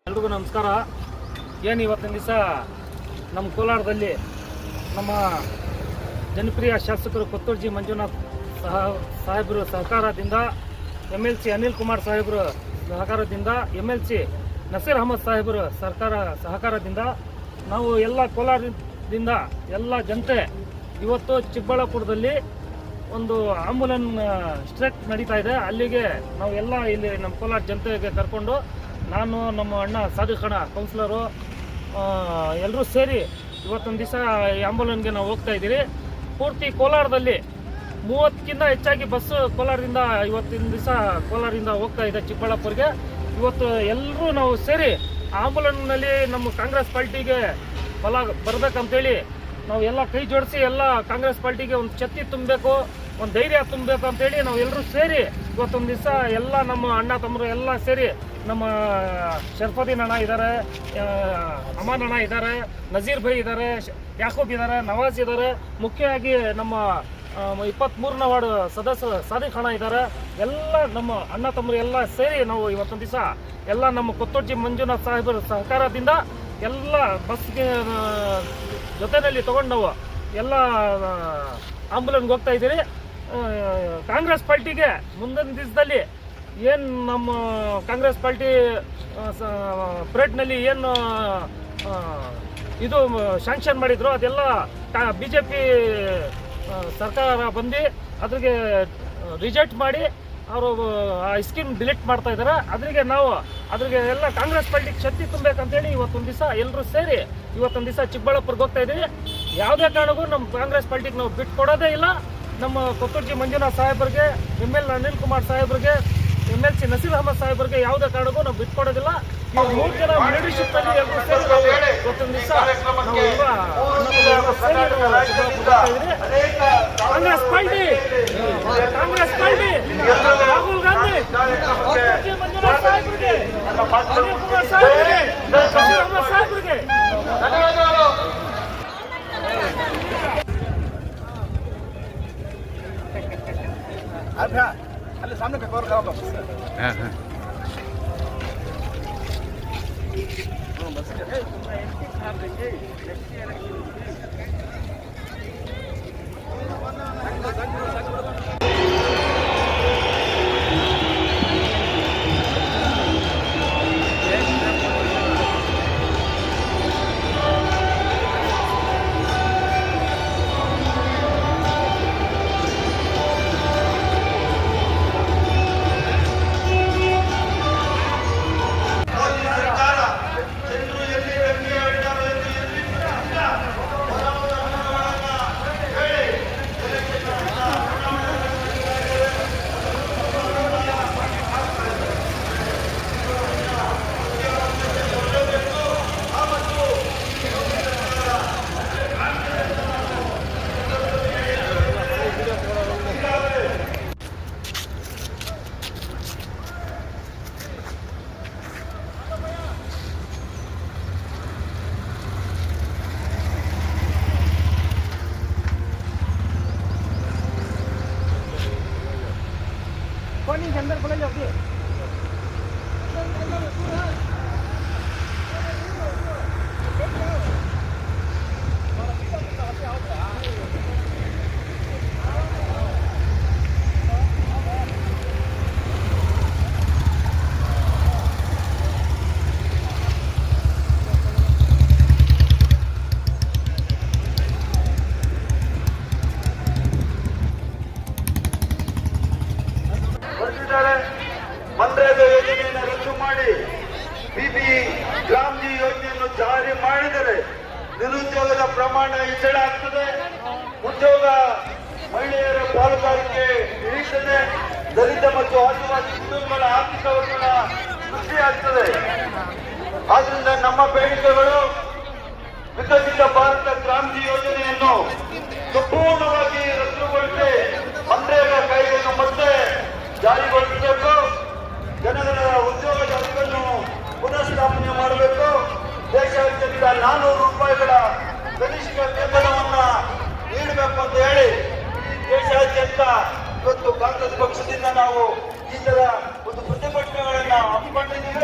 ಎಲ್ರಿಗೂ ನಮಸ್ಕಾರ. ಏನು ಇವತ್ತಿನ ದಿವಸ ನಮ್ಮ ಕೋಲಾರದಲ್ಲಿ ನಮ್ಮ ಜನಪ್ರಿಯ ಶಾಸಕರು ಕೊತ್ತೂರ್ಜಿ ಮಂಜುನಾಥ್ ಸಾಹೇಬರು ಸಹಕಾರದಿಂದ, MLC ಅನಿಲ್ ಕುಮಾರ್ ಸಾಹೇಬರು ಸಹಕಾರದಿಂದ, MLC ನಸೀರ್ ಅಹಮದ್ ಸಾಹೇಬರು ಸಹಕಾರದಿಂದ ನಾವು ಎಲ್ಲ ಕೋಲಾರದಿಂದ ಎಲ್ಲ ಜನತೆ ಇವತ್ತು ಚಿಕ್ಕಬಳ್ಳಾಪುರದಲ್ಲಿ ಒಂದು ಆಂಬುಲೆನ್ಸ್ ಸ್ಟ್ರೈಕ್ ನಡೀತಾ ಇದೆ. ಅಲ್ಲಿಗೆ ನಾವು ಎಲ್ಲ ಇಲ್ಲಿ ನಮ್ಮ ಕೋಲಾರ ಜನತೆಗೆ ಕರ್ಕೊಂಡು ನಾನು, ನಮ್ಮ ಅಣ್ಣ ಸಾದಿಕ್ ಅಣ್ಣ ಕೌನ್ಸಿಲರು ಎಲ್ಲರೂ ಸೇರಿ ಇವತ್ತೊಂದು ದಿವಸ ಈ ಆಂಬುಲೆನ್ಸ್ಗೆ ನಾವು ಹೋಗ್ತಾ ಇದ್ದೀವಿ. ಪೂರ್ತಿ ಕೋಲಾರದಲ್ಲಿ 30ಕ್ಕಿಂತ ಹೆಚ್ಚಾಗಿ ಬಸ್ಸು ಕೋಲಾರದಿಂದ ಇವತ್ತಿನ ದಿವಸ ಕೋಲಾರದಿಂದ ಹೋಗ್ತಾ ಇದೆ ಚಿಕ್ಕಬಳ್ಳಾಪುರಿಗೆ. ಇವತ್ತು ಎಲ್ಲರೂ ನಾವು ಸೇರಿ ಆಂಬುಲೆನ್ಸ್ನಲ್ಲಿ ನಮ್ಮ ಕಾಂಗ್ರೆಸ್ ಪಾರ್ಟಿಗೆ ಫಲ ಬರಬೇಕಂತೇಳಿ ನಾವು ಎಲ್ಲ ಕೈ ಜೋಡಿಸಿ ಎಲ್ಲ ಕಾಂಗ್ರೆಸ್ ಪಾರ್ಟಿಗೆ ಒಂದು ಶಕ್ತಿ ತುಂಬಬೇಕು, ಒಂದು ಧೈರ್ಯ ತುಂಬಬೇಕು ಅಂತೇಳಿ ನಾವು ಎಲ್ಲರೂ ಸೇರಿ ಇವತ್ತೊಂದು ದಿವಸ ಎಲ್ಲ ನಮ್ಮ ಅಣ್ಣ ತಮ್ಮರು ಎಲ್ಲ ಸೇರಿ ನಮ್ಮ ಶರ್ಫುದ್ದೀನ್ ಅಣ್ಣ ಇದ್ದಾರೆ, ಅಮಾನ್ ಅಣ್ಣ ಇದ್ದಾರೆ, ನಜೀರ್ ಭಾಯ್ ಇದ್ದಾರೆ, ಯಾಕೂಬ್ ಇದ್ದಾರೆ, ನವಾಜ್ ಇದ್ದಾರೆ, ಮುಖ್ಯವಾಗಿ ನಮ್ಮ 23ನೇ ವಾರ್ಡ್ ಸದಸ್ಯ ಸಾದಿಕ್ ಅಣ್ಣ ಇದ್ದಾರೆ. ಎಲ್ಲ ನಮ್ಮ ಅಣ್ಣ ತಮ್ಮರು ಎಲ್ಲ ಸೇರಿ ನಾವು ಇವತ್ತೊಂದು ದಿವಸ ಎಲ್ಲ ನಮ್ಮ ಕೊತ್ತೂರ್ಜಿ ಮಂಜುನಾಥ್ ಸಾಹೇಬರ ಸಹಕಾರದಿಂದ ಎಲ್ಲ ಬಸ್ಗೆ ಜೊತೆಯಲ್ಲಿ ತೊಗೊಂಡು ನಾವು ಎಲ್ಲ ಆಂಬುಲೆನ್ಸ್ಗೆ ಹೋಗ್ತಾ ಇದ್ದೀರಿ. ಕಾಂಗ್ರೆಸ್ ಪಾರ್ಟಿಗೆ ಮುಂದಿನ ದಿವಸದಲ್ಲಿ ಏನು ನಮ್ಮ ಕಾಂಗ್ರೆಸ್ ಪಾರ್ಟಿ ಪರೇಡ್ನಲ್ಲಿ ಏನು ಇದು ಶಾಂಕ್ಷನ್ ಮಾಡಿದ್ರು ಅದೆಲ್ಲ BJP ಸರ್ಕಾರ ಬಂದು ಅದ್ರಿಗೆ ರಿಜೆಕ್ಟ್ ಮಾಡಿ ಅವರು ಆ ಸ್ಕೀಮ್ ಡಿಲೀಟ್ ಮಾಡ್ತಾ ಇದ್ದಾರೆ. ಅದ್ರಿಗೆ ಎಲ್ಲ ಕಾಂಗ್ರೆಸ್ ಪಾರ್ಟಿಗೆ ಶಕ್ತಿ ತುಂಬಬೇಕಂತೇಳಿ ಇವತ್ತೊಂದು ದಿವಸ ಎಲ್ಲರೂ ಸೇರಿ ಇವತ್ತೊಂದು ದಿವಸ ಚಿಕ್ಕಬಳ್ಳಾಪುರಕ್ಕೆ ಹೋಗ್ತಾ ಇದ್ದೀವಿ. ಯಾವುದೇ ಕಾರಣಕ್ಕೂ ನಮ್ಮ ಕಾಂಗ್ರೆಸ್ ಪಾರ್ಟಿಗೆ ನಾವು ಬಿಟ್ಟು ಕೊಡೋದೇ ಇಲ್ಲ. ನಮ್ಮ ಕೊತ್ತೂರ್ಜಿ ಮಂಜುನಾಥ್ ಸಾಹೇಬರಿಗೆ, ML ಅನಿಲ್ ಕುಮಾರ್ ಸಾಹೇಬರಿಗೆ, MLC ನಸೀರ್ ಅಹಮದ್ ಸಾಹೇಬರಿಗೆ ಯಾವುದೇ ಕಾರಣಕ್ಕೂ ನಾವು ಬಿಟ್ಟು ಕೊಡೋದಿಲ್ಲ. ಇವ್ರು 3 ಜನ ಲೀಡರ್ಶಿಪ್ ಅಲ್ಲಿ ಎಲ್ಲರೂ ಸೇರಿ ನಾವು ಇವತ್ತೊಂದು ದಿವಸ ಕಾಂಗ್ರೆಸ್ ಪಾರ್ಟಿ ರಾಹುಲ್ ಗಾಂಧಿ, ಕೊತ್ತೂರ್ಜಿ ಮಂಜುನಾಥ್ ಸಾಹೇಬರಿಗೆ, ಅನಿಲ್ ಕುಮಾರ್ ಸಾಹೇಬರಿಗೆ, ನಸೀರ್ ಅಹಮದ್ ಸಾಹೇಬರಿಗೆ ಅಲ್ಲಿ ಸಾಮನೆ ಕವರ್ के अंदर बोला जाती है। ಮನ್ರೇಗಾ ಯೋಜನೆಯನ್ನು ರದ್ದು ಮಾಡಿ ಬಿಬಿ ಗ್ರಾಮಜಿ ಯೋಜನೆಯನ್ನು ಜಾರಿ ಮಾಡಿದರೆ ನಿರುದ್ಯೋಗದ ಪ್ರಮಾಣ ಹೆಚ್ಚಳ ಆಗ್ತದೆ, ಉದ್ಯೋಗ ಮಹಿಳೆಯರ ಪಾಲುದಾರಿಕೆ ಇಳಿಯುತ್ತದೆ, ದಲಿತ ಮತ್ತು ಆದಿವಾಸಿ ಕುಟುಂಬಗಳ ಆರ್ಥಿಕ ಒತ್ತಡ ಸೃಷ್ಟಿಯಾಗ್ತದೆ. ಆದ್ರಿಂದ ನಮ್ಮ ಬೇಡಿಕೆಗಳು ವಿಕಸಿತ ಭಾರತ ಕ್ರಾಂತಿ ಯೋಜನೆಯನ್ನು ಸಂಪೂರ್ಣವಾಗಿ ರದ್ದುಗೊಳಿಸಿ ಮನ್ರೇಗಾ ಕಾಯ್ದೆಯನ್ನು ಮತ್ತೆ ಜಾರಿಗೊಳಿಸಬೇಕು, ಜನರ ಉದ್ಯೋಗದ ಹಕ್ಕನ್ನು ಪುನಃಸ್ಥಾಪನೆ ಮಾಡಬೇಕು, ದೇಶಾದ್ಯಂತ 400 ರೂಪಾಯಿಗಳ ಕನಿಷ್ಠ ವೇತನವನ್ನ ನೀಡಬೇಕು ಅಂತ ಹೇಳಿ ದೇಶಾದ್ಯಂತ ಇವತ್ತು ಕಾಂಗ್ರೆಸ್ ಪಕ್ಷದಿಂದ ನಾವು ಈ ತರ ಒಂದು ಪ್ರತಿಭಟನೆಗಳನ್ನ ಹಮ್ಮಿಕೊಂಡಿದ್ದೀವಿ.